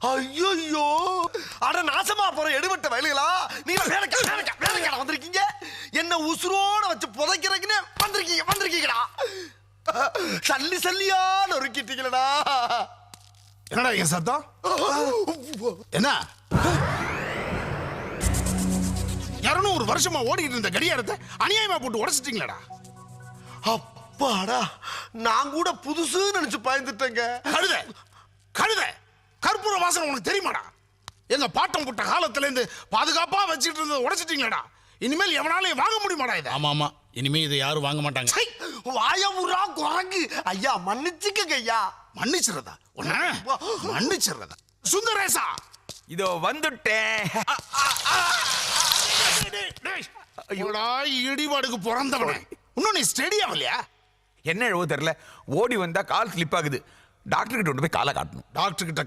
ஐயோ, அட நாசமா போற எடுபட்ட வயலுகளா, நீங்க வேலைக்கார வந்திருக்கீங்க. என்ன உசுரோட வச்சு புதைக்கிறீங்கன்னு வந்திருக்கீங்கடா. சல்லியா நொறுக்கிட்டீங்களடா. என்னடா என் சத்தம்? என்ன 200 வருஷமா ஓடிக்கிட்டு இருந்த கடியாரத்தை அநியாயமா போட்டு உடைச்சிட்டீங்களடா. அப்பாடா, நான் கூட புதுசு நினைச்சு பயந்துட்டேங்க. கழுத கற்பூர வாசனை உனக்கு தெரியுமாடா? எங்க பாட்டம் புட்ட காலத்துல இருந்து பாதுகாப்பா வச்சுட்டு இருந்ததை உடைச்சிட்டீங்களடா. இனிமேல் எவனாலையும் வாங்க முடியுமாடா இதை? ஆமா இனிமே இதை யாரும் வாங்க மாட்டாங்க. வாயமுறா குரங்கு. ஐயா மன்னிச்சுக்கங்க ஐயா. மன்னிச்சிரதா மன்னிச்சிரதா. சுந்தரேசா இதோ வந்துட்டேன். இடிபாடுக்கு பிறந்தவனே, இன்னும் நீ ஸ்டெடி ஆகலையா? என்ன எழுவோ தெரியல, ஓடி வந்தா கால் ஸ்லிப் ஆகுது. டாக்டர் கிட்ட கொண்டு போய் காலை காட்டணும். டாக்டர் கிட்ட